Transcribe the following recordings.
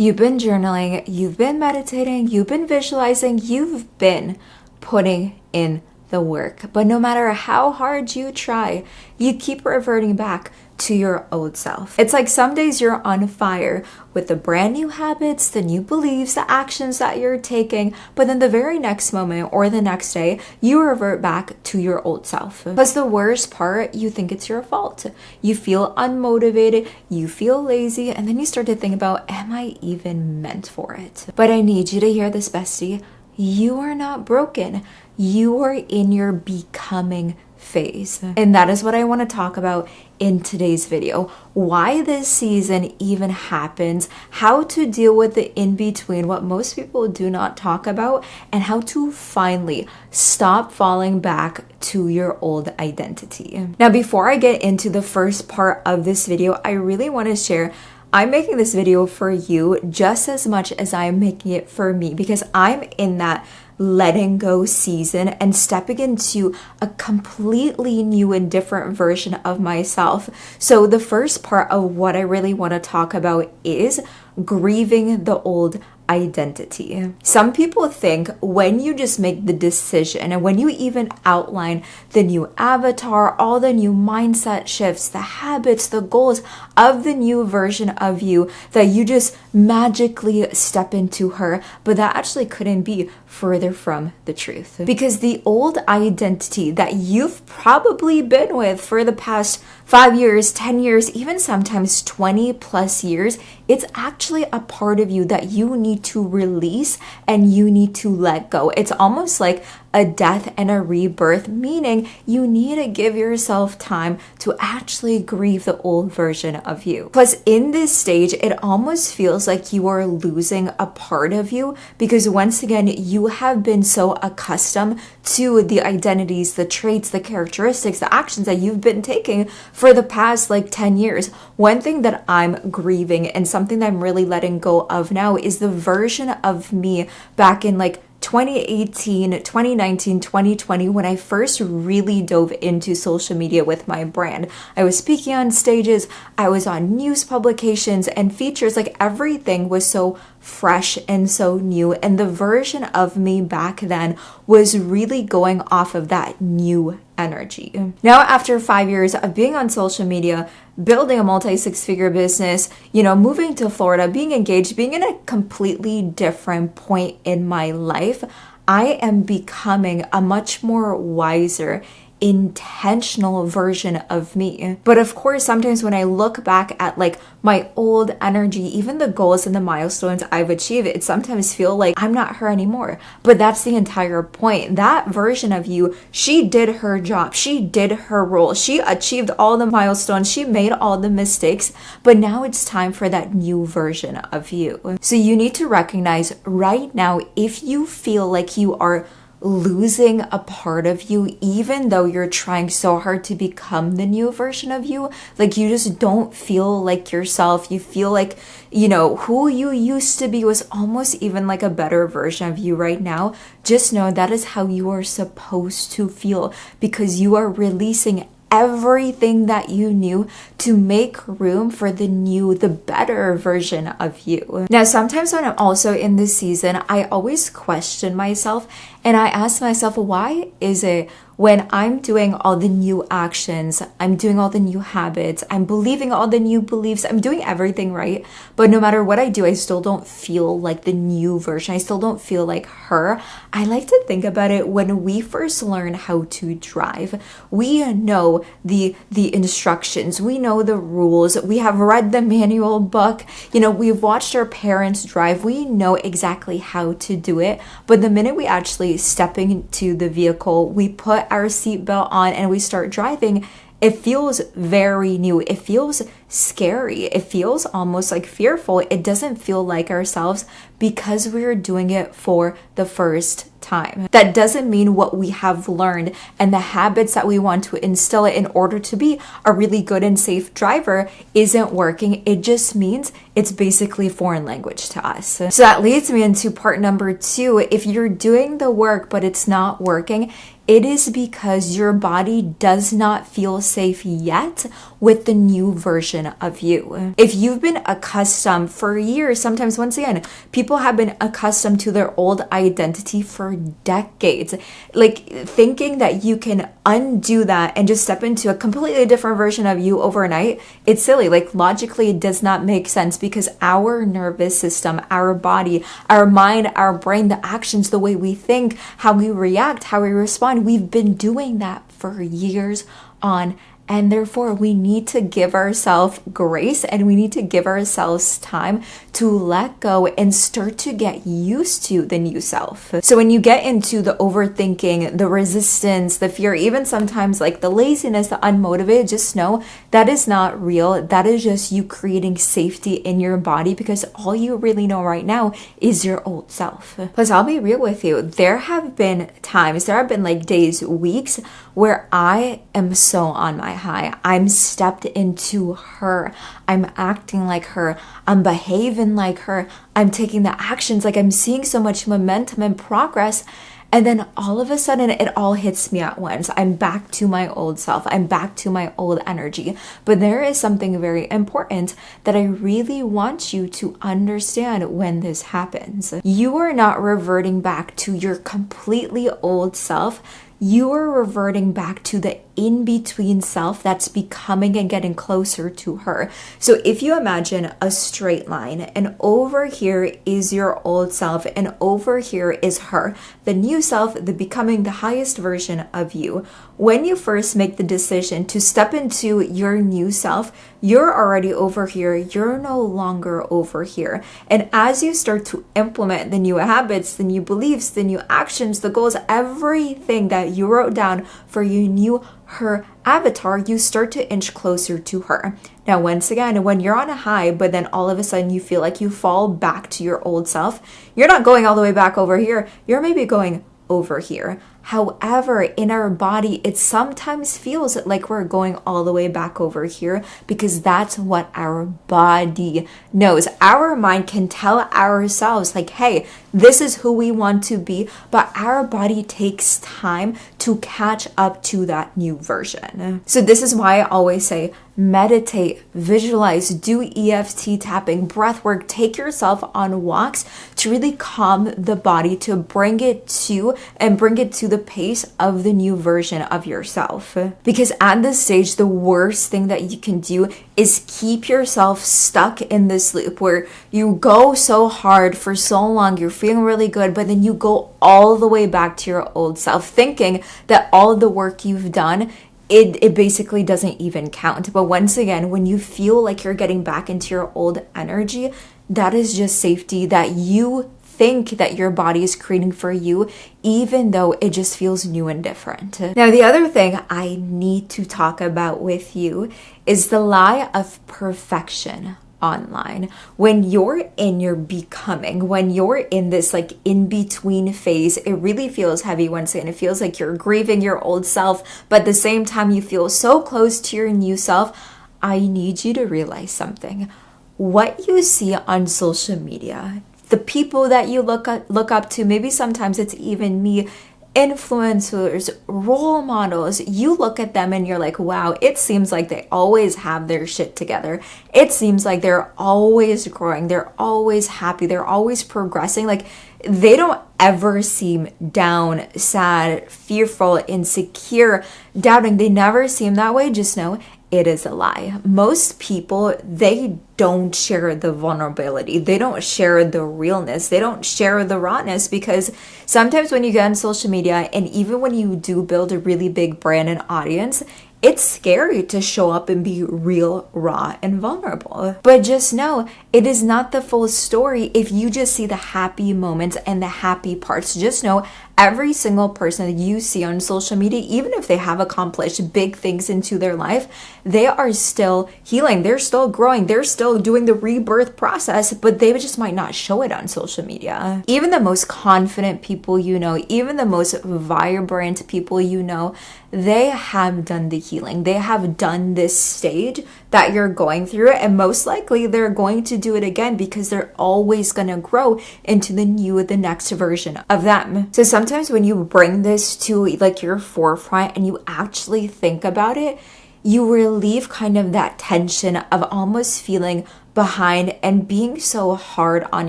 You've been journaling, you've been meditating, you've been visualizing, you've been putting in the work. But no matter how hard you try, you keep reverting back to your old self. It's like some days you're on fire with the brand new habits, the new beliefs, the actions that you're taking, but then the very next moment or the next day, you revert back to your old self. Plus the worst part, you think it's your fault. You feel unmotivated, you feel lazy, and then you start to think about, am I even meant for it? But I need you to hear this, bestie. You are not broken. You are in your becoming phase. And that is what I want to talk about in today's video. Why this season even happens, how to deal with the in-between, what most people do not talk about, and how to finally stop falling back to your old identity. Now, before I get into the first part of this video, I really want to share I'm making this video for you just as much as I'm making it for me, because I'm in that letting go season and stepping into a completely new and different version of myself. So the first part of what I really want to talk about is grieving the old identity. Some people think when you just make the decision and when you even outline the new avatar, all the new mindset shifts, the habits, the goals of the new version of you, that you just magically step into her, but that actually couldn't be further from the truth. Because the old identity that you've probably been with for the past 5 years, 10 years, even sometimes 20 plus years, it's actually a part of you that you need to release and you need to let go. It's almost like a death and a rebirth, meaning you need to give yourself time to actually grieve the old version of you. Plus, in this stage, it almost feels like you are losing a part of you, because once again, you have been so accustomed to the identities, the traits, the characteristics, the actions that you've been taking for the past 10 years. One thing that I'm grieving and something that I'm really letting go of now is the version of me back in 2018, 2019, 2020, when I first really dove into social media with my brand. I was speaking on stages, I was on news publications and features, everything was so fresh and so new. And the version of me back then was really going off of that new energy. Now, after 5 years of being on social media, building a multi-six-figure business, moving to Florida, being engaged, being in a completely different point in my life, I am becoming a much more wiser, intentional version of me. But of course, sometimes when I look back at my old energy, even the goals and the milestones I've achieved, it sometimes feel like I'm not her anymore. But that's the entire point. That version of you, she did her job, she did her role, she achieved all the milestones, she made all the mistakes, but now it's time for that new version of you. So you need to recognize right now, if you feel like you are losing a part of you, even though you're trying so hard to become the new version of you, you just don't feel like yourself. You feel like, who you used to be was almost even a better version of you right now. Just know that is how you are supposed to feel, because you are releasing everything that you knew to make room for the new, the better version of you. Now, sometimes when I'm also in this season, I always question myself and I ask myself, why is it when I'm doing all the new actions, I'm doing all the new habits, I'm believing all the new beliefs, I'm doing everything right, but no matter what I do, I still don't feel like the new version. I still don't feel like her. I like to think about it when we first learn how to drive. We know the instructions, we know the rules, we have read the manual book, we've watched our parents drive, we know exactly how to do it. But the minute we actually step into the vehicle, we put our seatbelt on and we start driving, it feels very new. It feels scary. It feels almost fearful. It doesn't feel like ourselves because we're doing it for the first time. That doesn't mean what we have learned and the habits that we want to instill in order to be a really good and safe driver isn't working. It just means it's basically foreign language to us. So that leads me into part number 2. If you're doing the work but it's not working, it is because your body does not feel safe yet with the new version of you. If you've been accustomed for years, sometimes once again, people have been accustomed to their old identity for decades. Like thinking that you can undo that and just step into a completely different version of you overnight, it's silly. Like logically, it does not make sense because our nervous system, our body, our mind, our brain, the actions, the way we think, how we react, how we respond, we've been doing that for years on. And therefore, we need to give ourselves grace and we need to give ourselves time to let go and start to get used to the new self. So when you get into the overthinking, the resistance, the fear, even sometimes like the laziness, the unmotivated, just know that is not real. That is just you creating safety in your body because all you really know right now is your old self. Plus, I'll be real with you. There have been times, there have been like days, weeks where I am so on my high. I'm stepped into her. I'm acting like her. I'm behaving like her. I'm taking the actions, like I'm seeing so much momentum and progress. And then all of a sudden, it all hits me at once. I'm back to my old self. I'm back to my old energy. But there is something very important that I really want you to understand when this happens. You are not reverting back to your completely old self. You are reverting back to the in-between self that's becoming and getting closer to her. So if you imagine a straight line and over here is your old self and over here is her, the new self, the becoming the highest version of you. When you first make the decision to step into your new self, you're already over here. You're no longer over here. And as you start to implement the new habits, the new beliefs, the new actions, the goals, everything that you wrote down for your new her avatar, you start to inch closer to her. Now, once again, when you're on a high, but then all of a sudden you feel like you fall back to your old self, you're not going all the way back over here. You're maybe going over here. However, in our body, it sometimes feels like we're going all the way back over here because that's what our body knows. Our mind can tell ourselves like, hey, this is who we want to be, but our body takes time to catch up to that new version. So this is why I always say, meditate, visualize, do EFT tapping, breath work, take yourself on walks to really calm the body, to bring it to the pace of the new version of yourself. Because at this stage, the worst thing that you can do is keep yourself stuck in this loop where you go so hard for so long, you're feeling really good, but then you go all the way back to your old self, thinking that all the work you've done it basically doesn't even count. But once again, when you feel like you're getting back into your old energy, that is just safety that you think that your body is creating for you, even though it just feels new and different. Now, the other thing I need to talk about with you is the lie of perfection online. When you're in your becoming, when you're in this like in-between phase, it really feels heavy once again. It feels like you're grieving your old self, but at the same time you feel so close to your new self. I need you to realize something. What you see on social media, the people that you look up to, maybe sometimes it's even me, influencers, role models, you look at them and you're like, wow, it seems like they always have their shit together. It seems like they're always growing. They're always happy. They're always progressing. Like they don't ever seem down, sad, fearful, insecure, doubting. They never seem that way. Just know it is a lie. Most people, they don't share the vulnerability. They don't share the realness. They don't share the rawness because sometimes when you get on social media and even when you do build a really big brand and audience, it's scary to show up and be real, raw, and vulnerable. But just know, it is not the full story if you just see the happy moments and the happy parts. Just know every single person that you see on social media, even if they have accomplished big things into their life, they are still healing. They're still growing. They're still doing the rebirth process, but they just might not show it on social media. Even the most confident people you know, even the most vibrant people you know, they have done the healing. They have done this stage that you're going through, and most likely they're going to do it again because they're always going to grow into the next version of them. So sometimes when you bring this to like your forefront and you actually think about it, you relieve kind of that tension of almost feeling behind and being so hard on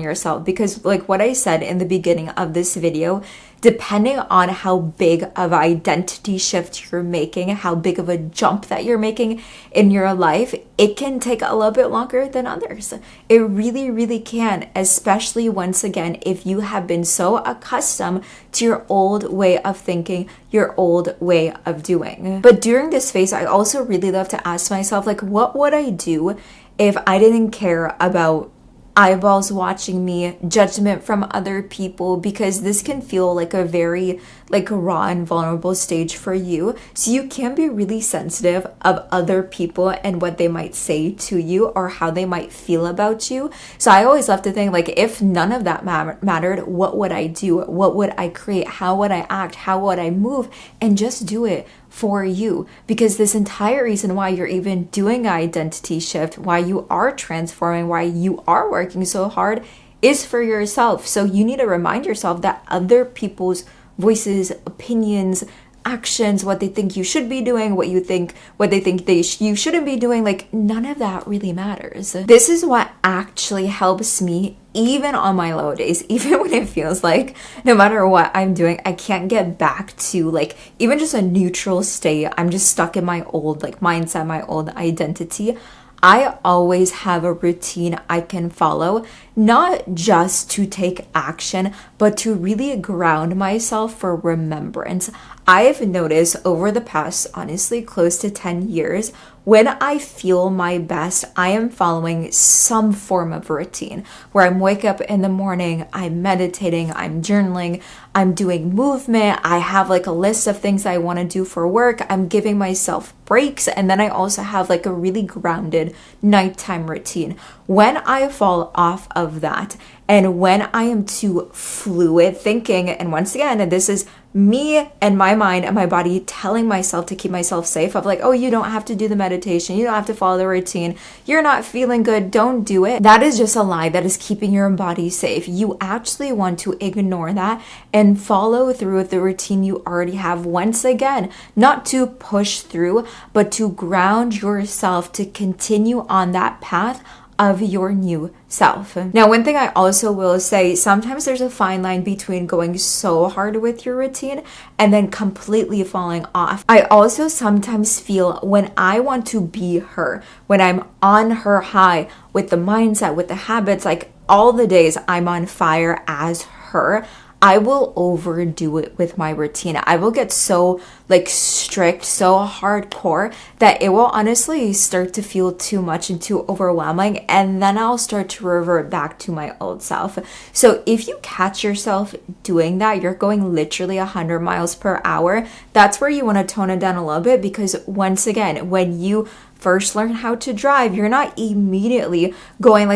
yourself. Because like what I said in the beginning of this video, depending on how big of an identity shift you're making, how big of a jump that you're making in your life, it can take a little bit longer than others. It really, really can, especially once again, if you have been so accustomed to your old way of thinking, your old way of doing. But during this phase, I also really love to ask myself, like, what would I do if I didn't care about eyeballs watching me, judgment from other people? Because this can feel like a very raw and vulnerable stage for you. So you can be really sensitive of other people and what they might say to you or how they might feel about you. So I always love to think, like, if none of that mattered, what would I do? What would I create? How would I act? How would I move? And just do it for you. Because this entire reason why you're even doing an identity shift, why you are transforming, why you are working so hard is for yourself. So you need to remind yourself that other people's voices, opinions, actions, what they think you should be doing, what they think you shouldn't be doing, like, none of that really matters. This is what actually helps me even on my low days, even when it feels like no matter what I'm doing, I can't get back to like even just a neutral state. I'm just stuck in my old mindset, my old identity. I always have a routine I can follow, not just to take action, but to really ground myself for remembrance. I've noticed over the past, honestly, close to 10 years, when I feel my best, I am following some form of routine where I'm wake up in the morning, I'm meditating, I'm journaling, I'm doing movement, I have like a list of things I want to do for work, I'm giving myself breaks, and then I also have like a really grounded nighttime routine. When I fall off of that, and when I am too fluid thinking, and once again, and this is me and my mind and my body telling myself to keep myself safe of like, oh, you don't have to do the meditation, you don't have to follow the routine, you're not feeling good, don't do it. That is just a lie that is keeping your body safe. You actually want to ignore that and follow through with the routine you already have. Once again, not to push through, but to ground yourself to continue on that path of your new self. Now, one thing I also will say, sometimes there's a fine line between going so hard with your routine and then completely falling off. I also sometimes feel when I want to be her, when I'm on her high with the mindset, with the habits, like all the days I'm on fire as her, I will overdo it with my routine. I will get so strict, so hardcore that it will honestly start to feel too much and too overwhelming, and then I'll start to revert back to my old self. So if you catch yourself doing that, you're going literally 100 miles per hour, that's where you want to tone it down a little bit, because once again, when you first learn how to drive, you're not immediately going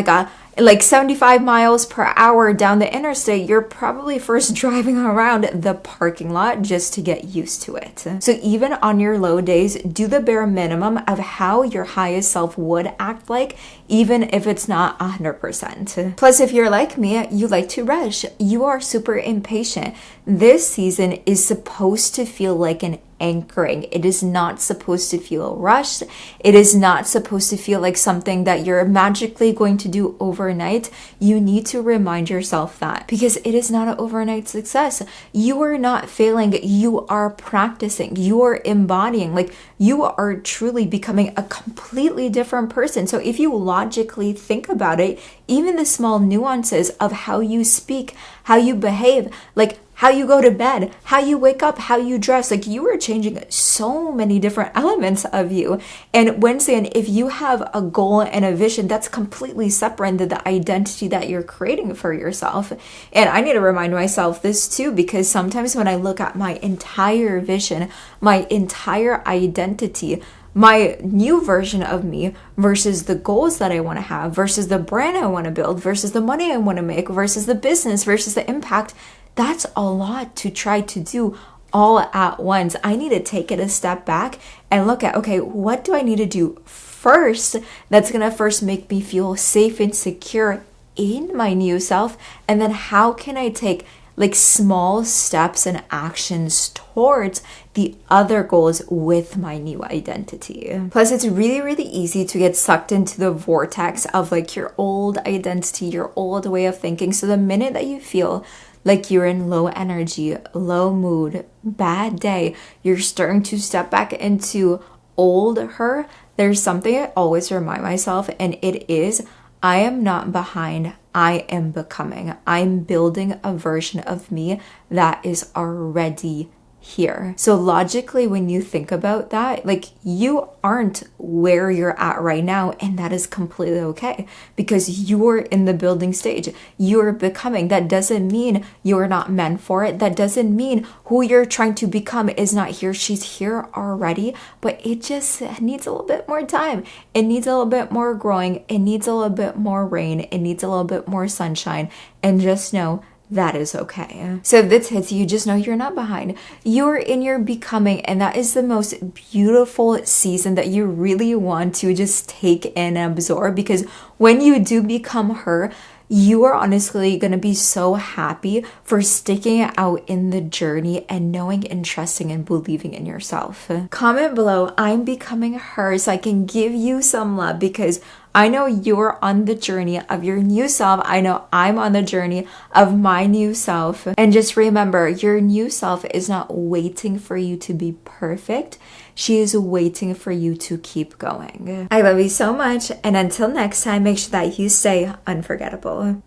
like 75 miles per hour down the interstate. You're probably first driving around the parking lot just to get used to it. So even on your low days, do the bare minimum of how your highest self would act like, even if it's not 100%. Plus, if you're like me, you like to rush. You are super impatient. This season is supposed to feel like an anchoring. It is not supposed to feel rushed. It is not supposed to feel like something that you're magically going to do overnight. You need to remind yourself that, because it is not an overnight success. You are not failing. You are practicing. You are embodying. Like, you are truly becoming a completely different person. So if you logically think about it, even the small nuances of how you speak, how you behave, like how you go to bed, how you wake up, how you dress, like you are changing so many different elements of you. And Wednesday, if you have a goal and a vision that's completely separate than the identity that you're creating for yourself. And I need to remind myself this too, because sometimes when I look at my entire vision, my entire identity, my new version of me versus the goals that I want to have, versus the brand I want to build, versus the money I want to make, versus the business, versus the impact, that's a lot to try to do all at once. I need to take it a step back and look at, okay, what do I need to do first, that's gonna first make me feel safe and secure in my new self. And then how can I take like small steps and actions towards the other goals with my new identity? Plus, it's really, really easy to get sucked into the vortex of like your old identity, your old way of thinking. So the minute that you feel like you're in low energy, low mood, bad day, you're starting to step back into old her, there's something I always remind myself, and it is, I am not behind, I am becoming. I'm building a version of me that is already here. So logically, when you think about that, like you aren't where you're at right now, and that is completely okay because you're in the building stage. You're becoming. That doesn't mean you're not meant for it. That doesn't mean who you're trying to become is not here. She's here already, but it just needs a little bit more time. It needs a little bit more growing. It needs a little bit more rain. It needs a little bit more sunshine. And just know that is okay. So if this hits you, just know you're not behind. You're in your becoming, and that is the most beautiful season that you really want to just take in and absorb, because when you do become her, you are honestly going to be so happy for sticking out in the journey and knowing and trusting and believing in yourself. Comment below, I'm becoming her, so I can give you some love, because I know you're on the journey of your new self. I know I'm on the journey of my new self. And just remember, your new self is not waiting for you to be perfect. She is waiting for you to keep going. I love you so much. And until next time, make sure that you stay unforgettable.